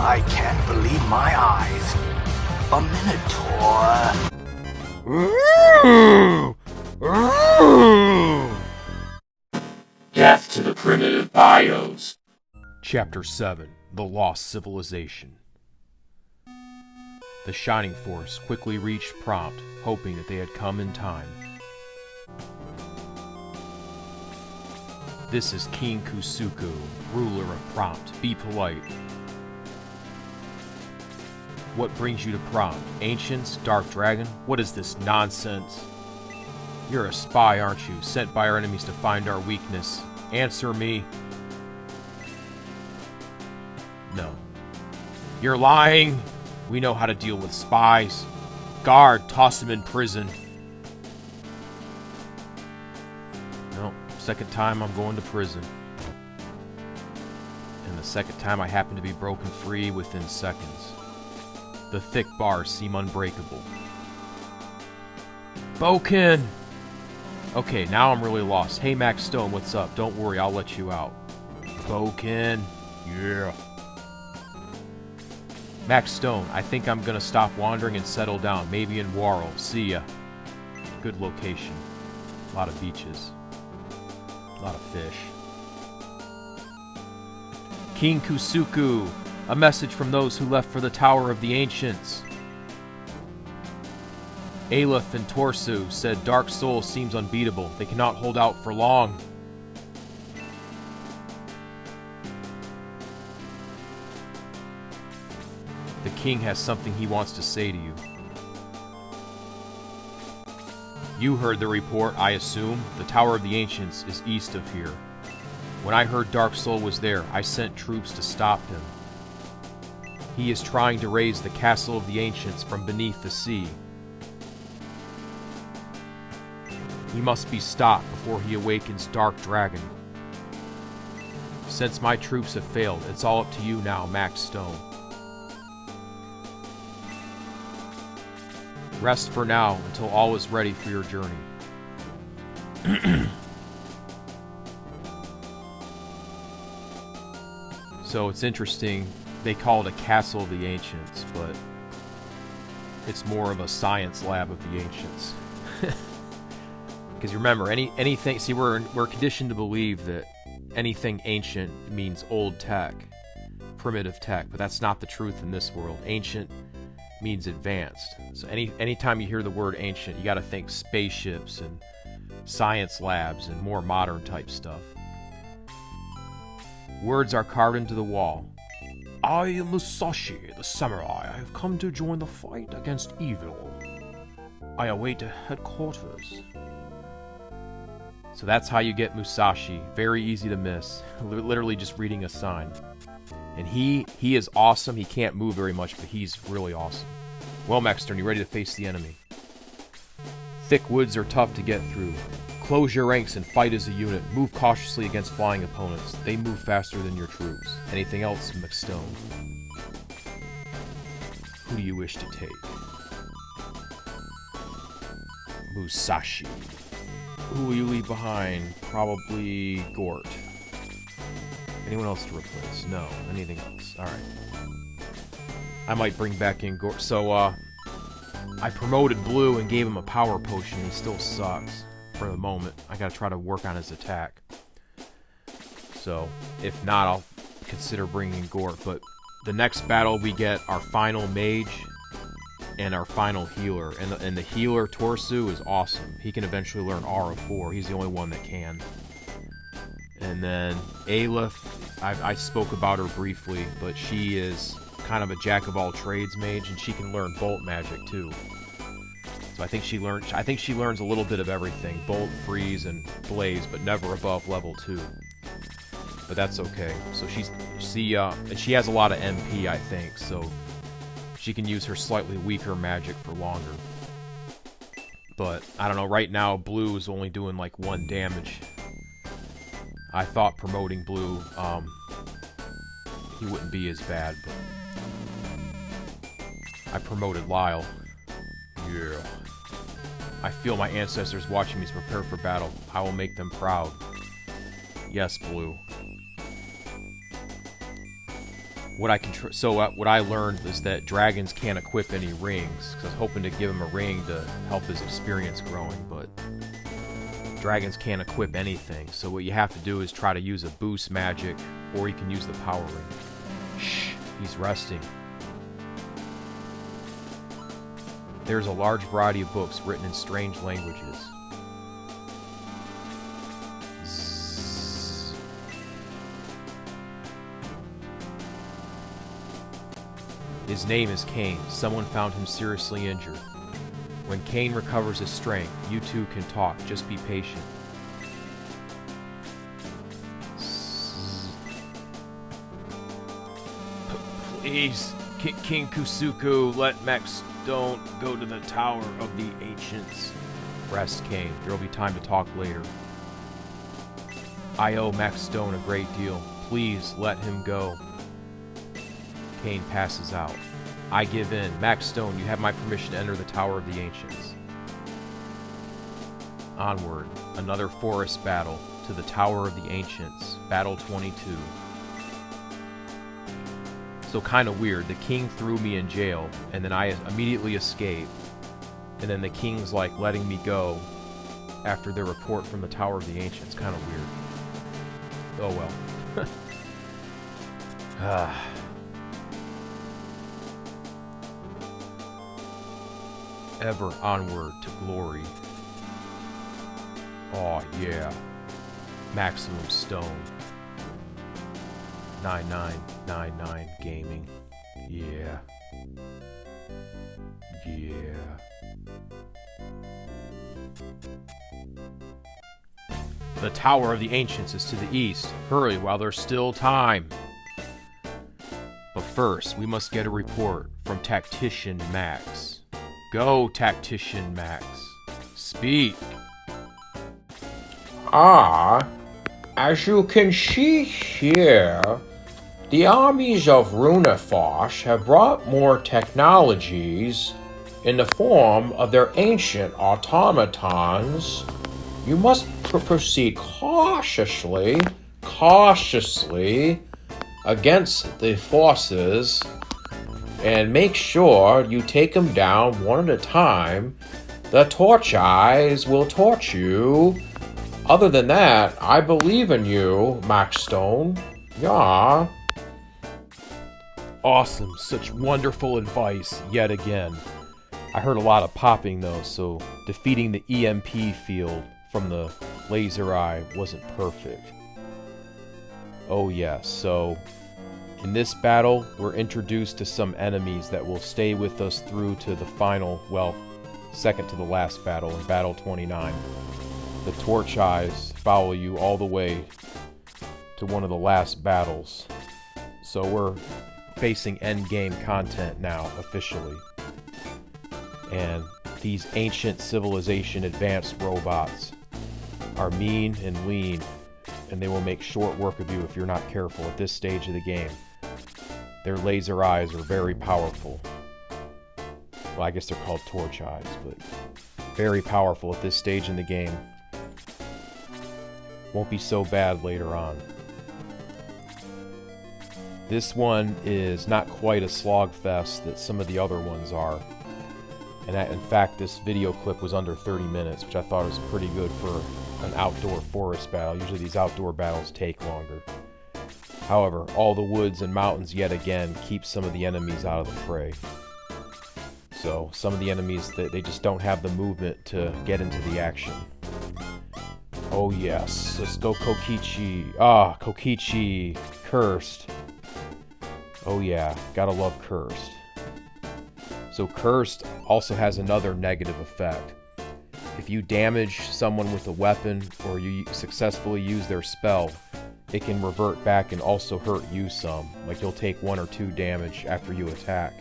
I can't believe my eyes. A Minotaur. Death to the Primitive Bios. Chapter 7. The Lost Civilization. The Shining Force quickly reached Prompt, hoping that they had come in time. This is King Kusuku, ruler of Prompt. Be polite. What brings you to Prompt? Ancients? Dark Dragon? What is this nonsense? You're a spy, aren't you? Sent by our enemies to find our weakness. Answer me. No. You're lying! We know how to deal with spies. Guard, toss him in prison. No, second time I'm going to prison. And the second time I happen to be broken free within seconds. The thick bars seem unbreakable. Boken! Okay, now I'm really lost. Hey Max Stone, what's up? Don't worry, I'll let you out. Boken! Yeah. Max Stone, I think I'm gonna stop wandering and settle down. Maybe in Warl. See ya. Good location. A lot of beaches. A lot of fish. King Kusuku! A message from those who left for the Tower of the Ancients. Aleph and Torsu said Dark Soul seems unbeatable. They cannot hold out for long. The king has something he wants to say to you. You heard the report, I assume. The Tower of the Ancients is east of here. When I heard Dark Soul was there, I sent troops to stop him. He is trying to raise the Castle of the Ancients from beneath the sea. He must be stopped before he awakens Dark Dragon. Since my troops have failed, it's all up to you now, Max Stone. Rest for now until all is ready for your journey. So it's interesting, they call it a Castle of the Ancients, but it's more of a science lab of the Ancients. Because remember, anything, see, we're conditioned to believe that anything ancient means old tech, primitive tech, but that's not the truth in this world. Ancient means advanced. So anytime you hear the word ancient, you got to think spaceships and science labs and more modern type stuff. Words are carved into the wall. I am Musashi, the samurai. I have come to join the fight against evil. I await at headquarters. So that's how you get Musashi. Very easy to miss. Literally just reading a sign. And he is awesome. He can't move very much, but he's really awesome. Well, Maxstern, you ready to face the enemy? Thick woods are tough to get through. Close your ranks and fight as a unit. Move cautiously against flying opponents. They move faster than your troops. Anything else, McStone? Who do you wish to take? Musashi. Who will you leave behind? Probably Gort. Anyone else to replace? No. Anything else? Alright. I might bring back in Gort. So, I promoted Blue and gave him a power potion. He still sucks for the moment. I gotta try to work on his attack. So, if not, I'll consider bringing Gort. But the next battle, we get our final mage and our final healer. And the healer, Torsu, is awesome. He can eventually learn Aura 4. He's the only one that can. And then Aleph, I spoke about her briefly, but she is kind of a jack-of-all-trades mage, and she can learn Bolt magic too. So I think she learns a little bit of everything. Bolt, Freeze, and Blaze, but never above level 2. But that's okay. So and she has a lot of MP, I think, so she can use her slightly weaker magic for longer. But, I don't know, right now, Blue is only doing like 1 damage. I thought promoting Blue, he wouldn't be as bad, but I promoted Lyle. Yeah. I feel my ancestors watching me to prepare for battle. I will make them proud. Yes, Blue. what I learned is that dragons can't equip any rings, because I was hoping to give him a ring to help his experience growing, but dragons can't equip anything. So what you have to do is try to use a boost magic, or you can use the power ring. Shh, he's resting. There's a large variety of books written in strange languages. Zzz. His name is Kane. Someone found him seriously injured. When Kane recovers his strength, you two can talk. Just be patient. Please, King Kusuku, let Max Stone go to the Tower of the Ancients. Rest, Kane. There will be time to talk later. I owe Max Stone a great deal. Please let him go. Kane passes out. I give in. Max Stone, you have my permission to enter the Tower of the Ancients. Onward. Another forest battle to the Tower of the Ancients. Battle 22. So kind of weird. The king threw me in jail, and then I immediately escaped. And then the king's like letting me go after their report from the Tower of the Ancients. Kind of weird. Oh well. Ever onward to glory. Oh yeah. Maximum Stone. 9999 Gaming. Yeah. Yeah. The Tower of the Ancients is to the east. Hurry while there's still time. But first, we must get a report from Tactician Max. Go, Tactician Max. Speak. As you can see here, the armies of Runefosh have brought more technologies in the form of their ancient automatons. You must proceed cautiously against the forces and make sure you take them down one at a time. The Torch Eyes will torch you. Other than that, I believe in you, Max Stone. Yeah. Awesome. Such wonderful advice yet again. I heard a lot of popping though, so defeating the EMP field from the laser eye wasn't perfect. Oh yes, so in this battle, we're introduced to some enemies that will stay with us through to the final, well, second to the last battle in Battle 29. The Torch Eyes follow you all the way to one of the last battles. So we're facing endgame content now, officially. And these ancient civilization advanced robots are mean and lean, and they will make short work of you if you're not careful at this stage of the game. Their laser eyes are very powerful. Well, I guess they're called Torch Eyes, but very powerful at this stage in the game. Won't be so bad later on. This one is not quite a slogfest that some of the other ones are. And in fact, this video clip was under 30 minutes, which I thought was pretty good for an outdoor forest battle. Usually these outdoor battles take longer. However, all the woods and mountains yet again keep some of the enemies out of the fray. So some of the enemies, they just don't have the movement to get into the action. Oh yes, let's go Kokichi. Ah, Kokichi. Cursed. Oh yeah, gotta love Cursed. So Cursed also has another negative effect. If you damage someone with a weapon or you successfully use their spell, it can revert back and also hurt you some. Like you'll take 1 or 2 damage after you attack.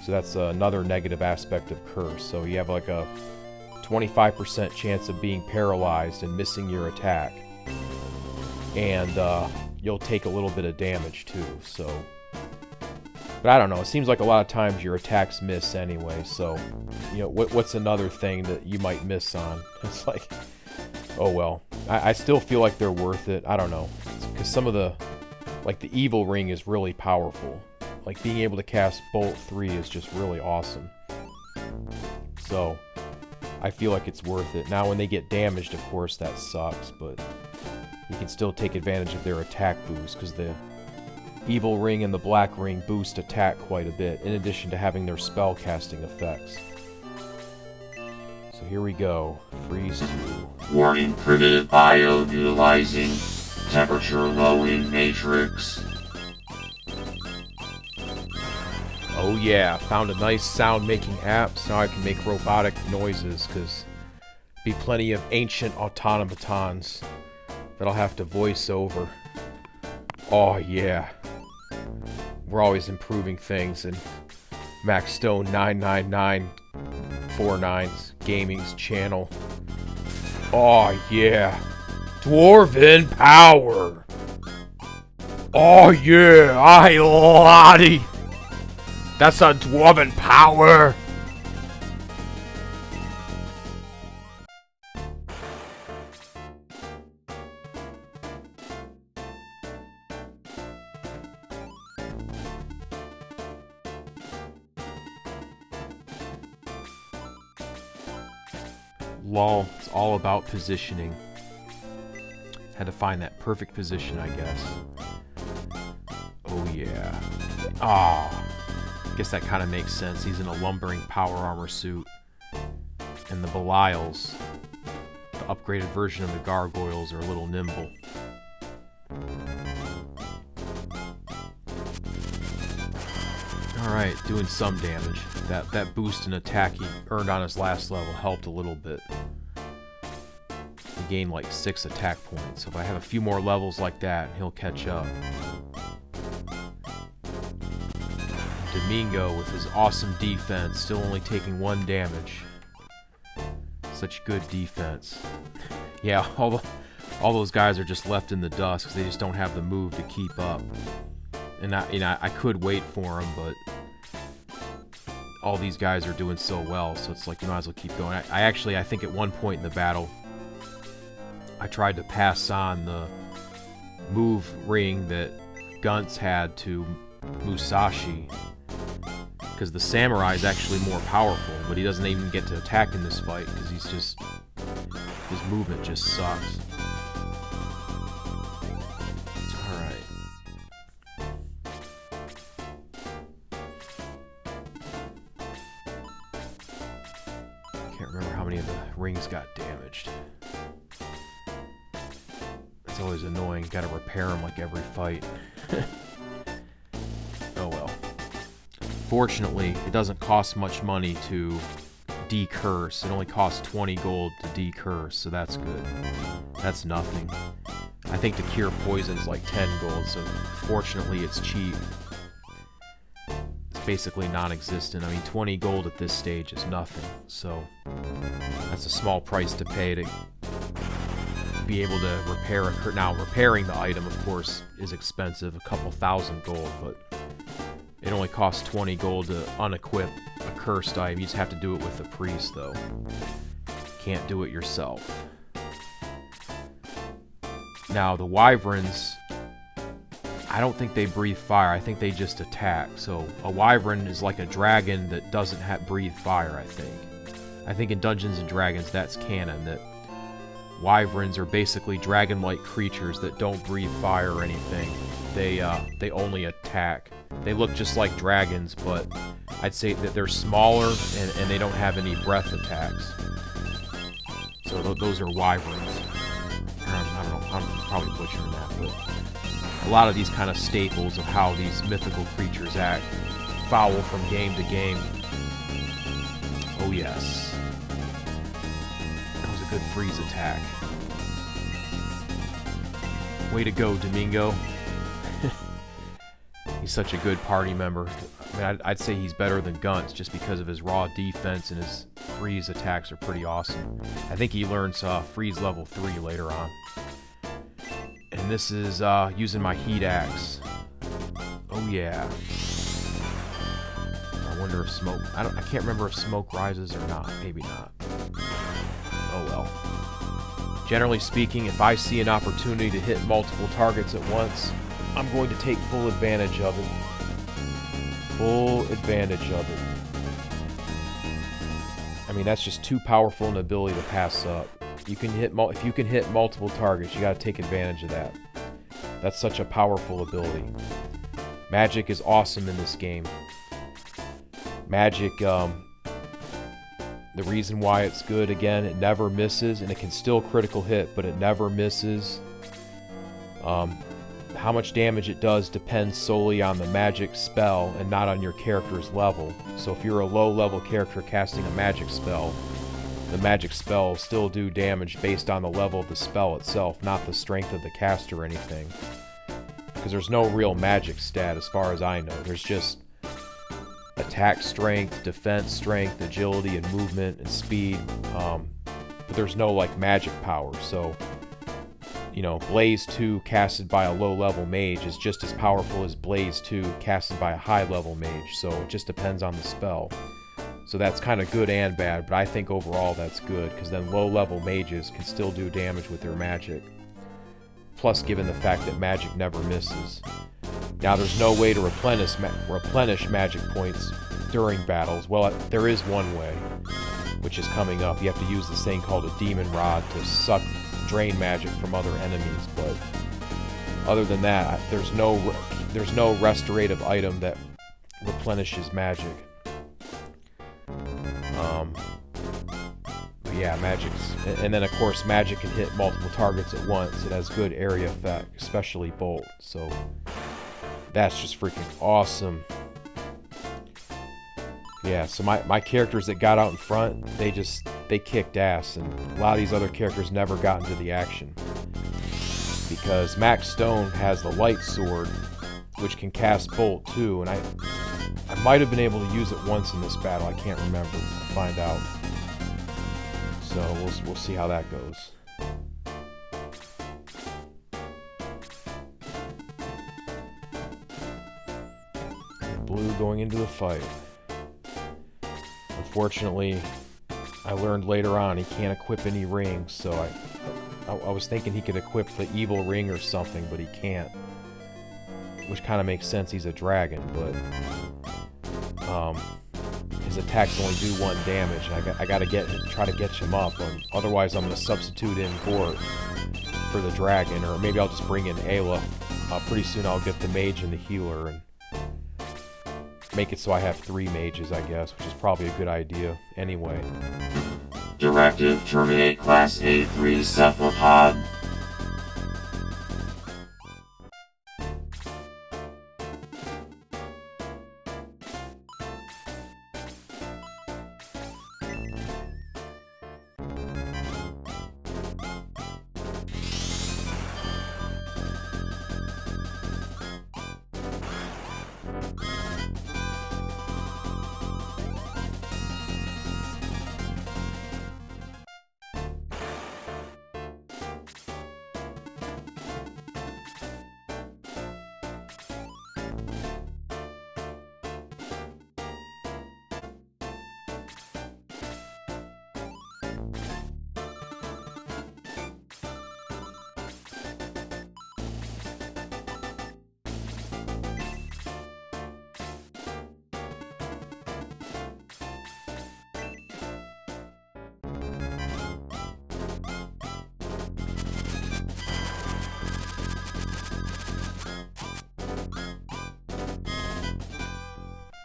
So that's another negative aspect of Curse. So you have like a 25% chance of being paralyzed and missing your attack. And you'll take a little bit of damage too, so... But I don't know, it seems like a lot of times your attacks miss anyway, so... You know, what's another thing that you might miss on? It's like... Oh well. I still feel like they're worth it. I don't know. Because some of the Like, the evil ring is really powerful. Like, being able to cast Bolt 3 is just really awesome. So, I feel like it's worth it. Now, when they get damaged, of course, that sucks, but you can still take advantage of their attack boost, because the evil ring and the black ring boost attack quite a bit, in addition to having their spell casting effects. So here we go. Freeze 2. Warning, primitive biode utilizing temperature lowering matrix. Oh yeah, found a nice sound-making app, so now I can make robotic noises, because be plenty of ancient automatons that I'll have to voice over. Oh yeah. We're always improving things, and Max Stone 99949's Gaming's channel. Oh yeah. Dwarven power! Oh yeah, I lottie! That's a dwarven power! Lol, it's all about positioning. Had to find that perfect position, I guess. Oh yeah. Ah. Guess that kind of makes sense. He's in a lumbering power armor suit. And the Belials, the upgraded version of the gargoyles, are a little nimble. Alright, doing some damage. That boost in attack he earned on his last level helped a little bit. He gained like 6 attack points, so if I have a few more levels like that, he'll catch up. Domingo with his awesome defense, still only taking 1 damage. Such good defense. Yeah, all those guys are just left in the dust because they just don't have the move to keep up. And I could wait for them, but all these guys are doing so well, so it's like you might as well keep going. I think at one point in the battle, I tried to pass on the move ring that Guntz had to Musashi, because the samurai is actually more powerful, but he doesn't even get to attack in this fight because he's just, his movement just sucks. Alright. Can't remember how many of the rings got damaged. It's always annoying, gotta repair them like every fight. Oh well. Fortunately, it doesn't cost much money to decurse. It only costs 20 gold to decurse, so that's good. That's nothing. I think to cure poison's like 10 gold, so fortunately it's cheap. It's basically non-existent. I mean, 20 gold at this stage is nothing, so that's a small price to pay to be able to repair a... Now, repairing the item, of course, is expensive, a couple thousand gold, but it only costs 20 gold to unequip a cursed item. You just have to do it with a priest, though. Can't do it yourself. Now, the wyverns, I don't think they breathe fire. I think they just attack. So, a wyvern is like a dragon that doesn't breathe fire, I think. I think in Dungeons & Dragons, that's canon, that wyverns are basically dragon-like creatures that don't breathe fire or anything. They only attack. They look just like dragons, but I'd say that they're smaller and they don't have any breath attacks. So those are wyverns. I don't know, I'm probably butchering that, but a lot of these kind of staples of how these mythical creatures act follow from game to game. Oh yes. That was a good freeze attack. Way to go, Domingo. He's such a good party member. I mean, I'd say he's better than Guntz just because of his raw defense, and his freeze attacks are pretty awesome. I think he learns freeze level 3 later on. And this is using my heat axe. Oh yeah. I wonder if smoke... I can't remember if smoke rises or not. Maybe not. Oh well. Generally speaking, if I see an opportunity to hit multiple targets at once, I'm going to take full advantage of it. Full advantage of it. I mean, that's just too powerful an ability to pass up. You can hit if you can hit multiple targets, you got to take advantage of that. That's such a powerful ability. Magic is awesome in this game. Magic, the reason why it's good, again, it never misses, and it can still critical hit, but it never misses. How much damage it does depends solely on the magic spell and not on your character's level. So if you're a low-level character casting a magic spell, the magic spell will still do damage based on the level of the spell itself, not the strength of the caster or anything. Because there's no real magic stat as far as I know. There's just attack strength, defense strength, agility, and movement and speed. But there's no like magic power. So, you know, Blaze 2 casted by a low-level mage is just as powerful as Blaze 2 casted by a high-level mage. So it just depends on the spell. So that's kind of good and bad, but I think overall that's good, because then low-level mages can still do damage with their magic. Plus, given the fact that magic never misses. Now, there's no way to replenish magic points during battles. Well, there is one way, which is coming up. You have to use this thing called a Demon Rod to drain magic from other enemies, but other than that, there's no restorative item that replenishes magic. But yeah, magic's... And then, of course, magic can hit multiple targets at once. It has good area effect, especially Bolt. So, that's just freaking awesome. Yeah, so my characters that got out in front, they kicked ass. And a lot of these other characters never got into the action. Because Max Stone has the Light Sword, which can cast Bolt too. And I might have been able to use it once in this battle. I can't remember. I'll find out. So we'll see how that goes. Blue going into the fight. Unfortunately, I learned later on he can't equip any rings, so I was thinking he could equip the evil ring or something, but he can't. Which kind of makes sense, he's a dragon, but his attacks only do 1 damage, and I gotta try to get him up, otherwise I'm gonna substitute in Gort for the dragon, or maybe I'll just bring in Ayla. Pretty soon I'll get the mage and the healer, and make it so I have 3 mages, I guess, which is probably a good idea anyway. Directive terminate Class A3 Cephalopod.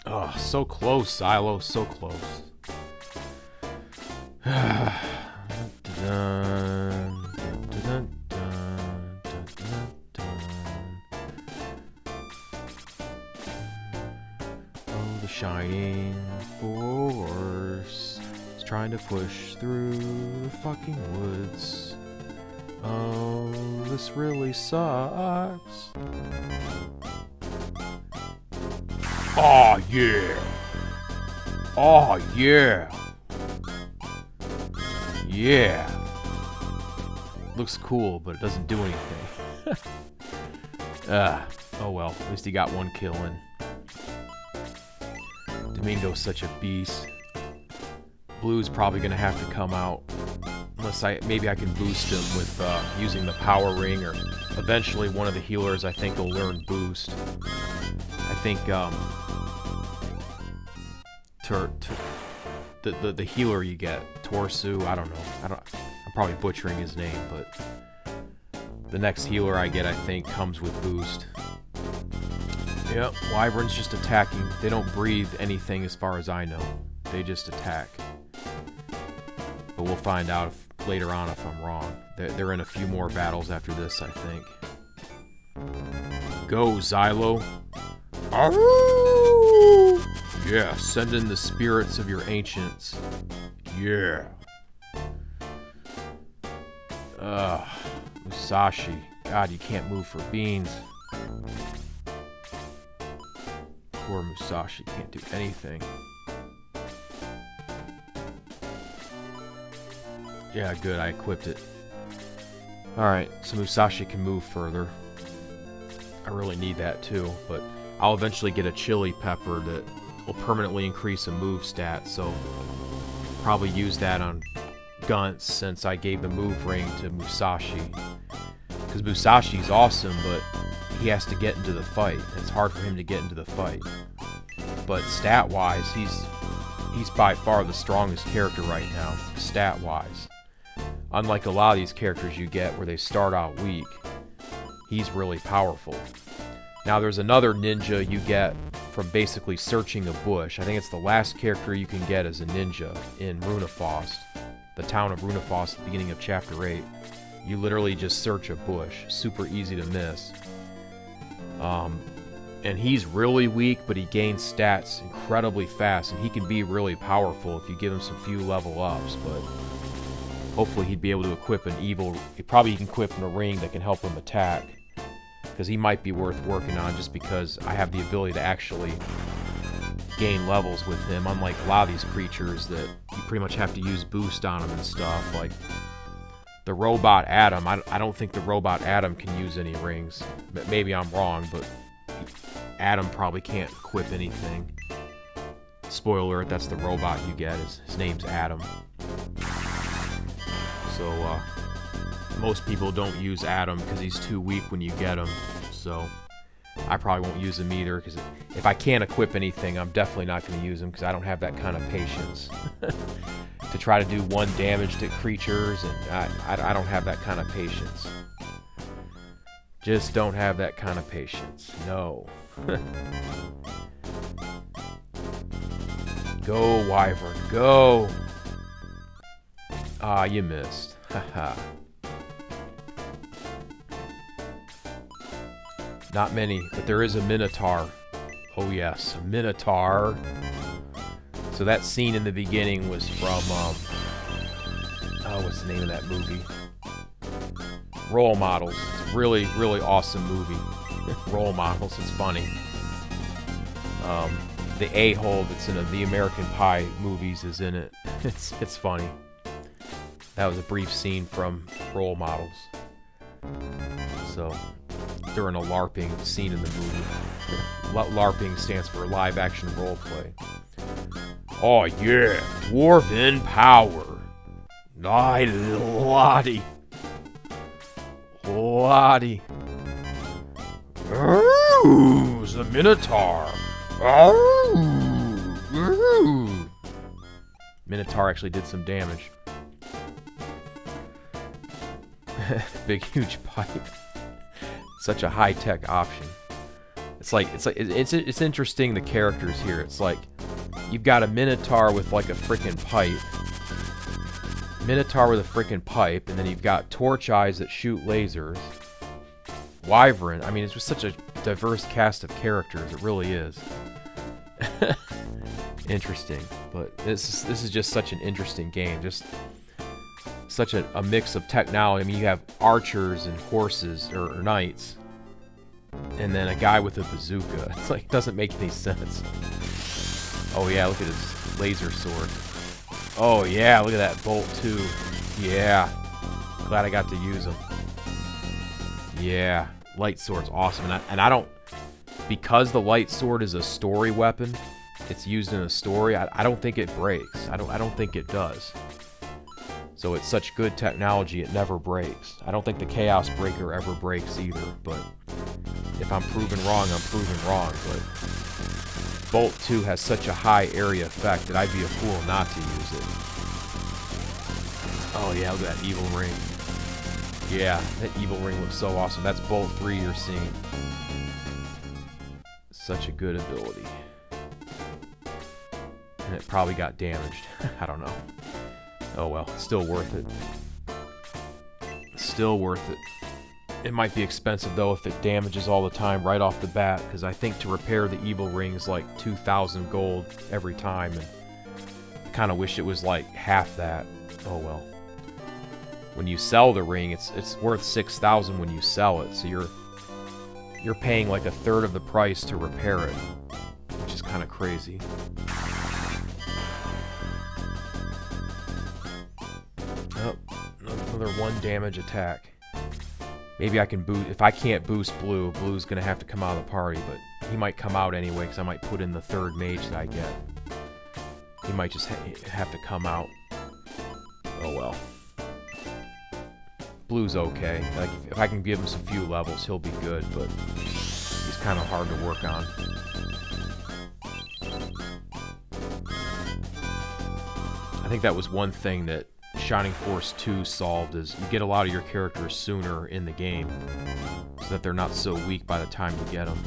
Oh, so close, Silo, so close. Oh, the shining force is trying to push through the fucking woods. Oh, this really sucks. Oh yeah! Oh yeah! Yeah! Looks cool, but it doesn't do anything. Oh well, at least he got 1 kill in. Domingo's such a beast. Blue's probably gonna have to come out. Unless maybe I can boost him with using the power ring or eventually one of the healers I think will learn boost. I think the healer you get, Torsu, I don't know. I'm probably butchering his name, but the next healer I get I think comes with boost. Yep, Wyvern's just attacking. They don't breathe anything as far as I know. They just attack. But we'll find out later on if I'm wrong. They're in a few more battles after this, I think. Go, Xylo. Arroo! Yeah, send in the spirits of your ancients. Yeah. Musashi. God, you can't move for beans. Poor Musashi can't do anything. Yeah, good, I equipped it. Alright, so Musashi can move further. I really need that too, but I'll eventually get a chili pepper that will permanently increase a move stat, so probably use that on Gunts since I gave the move ring to Musashi. Because Musashi's awesome, but he has to get into the fight. It's hard for him to get into the fight. But stat-wise, he's by far the strongest character right now, stat-wise. Unlike a lot of these characters you get where they start out weak, he's really powerful. Now there's another ninja you get from basically searching a bush. I think it's the last character you can get as a ninja in Runefaust, the town of Runefaust at the beginning of Chapter 8. You literally just search a bush. Super easy to miss. And he's really weak, but he gains stats incredibly fast, and he can be really powerful if you give him some few level ups, but hopefully he'd be able to equip an evil... He probably can equip a ring that can help him attack, because he might be worth working on just because I have the ability to actually gain levels with him, unlike a lot of these creatures that you pretty much have to use boost on them and stuff, like the robot Adam. I don't think the robot Adam can use any rings. Maybe I'm wrong, but Adam probably can't equip anything. Spoiler alert, that's the robot you get. His name's Adam. So, most people don't use Adam because he's too weak when you get him. So, I probably won't use him either, because if I can't equip anything, I'm definitely not going to use him, because I don't have that kind of patience. To try to do 1 damage to creatures, and I don't have that kind of patience. Just don't have that kind of patience. No. Go, Wyvern, go! Ah, you missed. Haha. Not many, but there is a Minotaur. Oh yes, a Minotaur. So that scene in the beginning was from, oh, what's the name of that movie? Role Models. It's a really, really awesome movie. Role Models, it's funny. The a-hole that's in the American Pie movies is in it. It's funny. That was a brief scene from Role Models. So, during a LARPing scene in the movie. LARPing stands for live action roleplay. Oh yeah, Dwarven power. Lottie. Ooh, the Minotaur. Ooh. Minotaur actually did some damage. Big huge pipe. Such a high-tech option. It's interesting, the characters here. It's like you've got a Minotaur with like a freaking pipe. Minotaur with a freaking pipe, and then you've got torch eyes that shoot lasers. Wyvern. I mean, it's just such a diverse cast of characters. It really is. Interesting, but this is just such an interesting game. Just such a mix of technology. I mean, you have archers and horses or knights, and then a guy with a bazooka. It's like, doesn't make any sense. Oh yeah, look at his laser sword. Oh yeah, look at that bolt too. Yeah, glad I got to use them. Yeah, light sword's awesome, and I don't, because the light sword is a story weapon. It's used in a story. I don't think it breaks. I don't think it does. So it's such good technology, it never breaks. I don't think the Chaos Breaker ever breaks either, but if I'm proven wrong, I'm proven wrong. But Bolt 2 has such a high area effect that I'd be a fool not to use it. Oh yeah, look at that evil ring. Yeah, that evil ring looks so awesome. That's Bolt 3 you're seeing. Such a good ability. And it probably got damaged. I don't know. Oh well, still worth it. Still worth it. It might be expensive though if it damages all the time right off the bat, because I think to repair the evil ring is like 2,000 gold every time, and I kind of wish it was like half that. Oh well. When you sell the ring, it's worth 6,000 when you sell it, so you're paying like a third of the price to repair it, which is kind of crazy. Oh, another 1 damage attack. Maybe I can boost. If I can't boost Blue, Blue's gonna have to come out of the party, but he might come out anyway because I might put in the 3rd mage that I get. He might just have to come out. Oh well. Blue's okay. Like, if I can give him some few levels, he'll be good, but he's kind of hard to work on. I think that was one thing that Shining Force 2 solved, is you get a lot of your characters sooner in the game so that they're not so weak by the time you get them.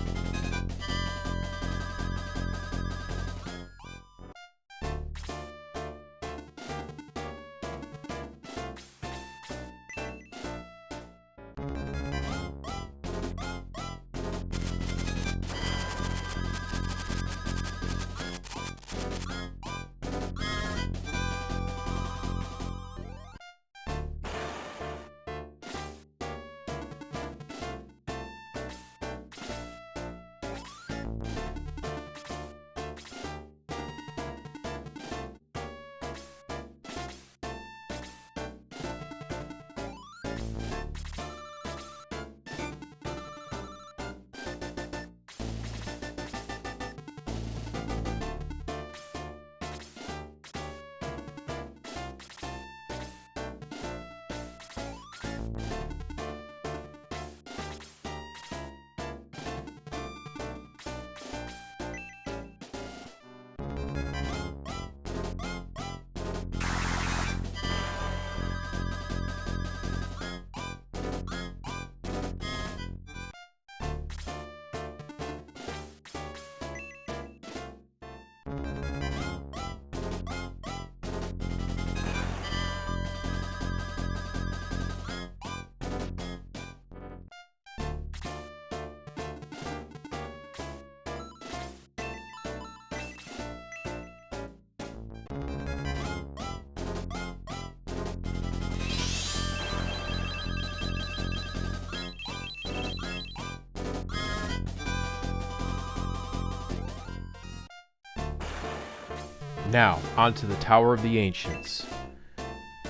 Now, onto the Tower of the Ancients.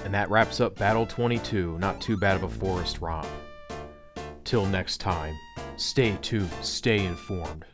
And that wraps up Battle 22. Not too bad of a forest romp. Till next time, stay tuned, stay informed.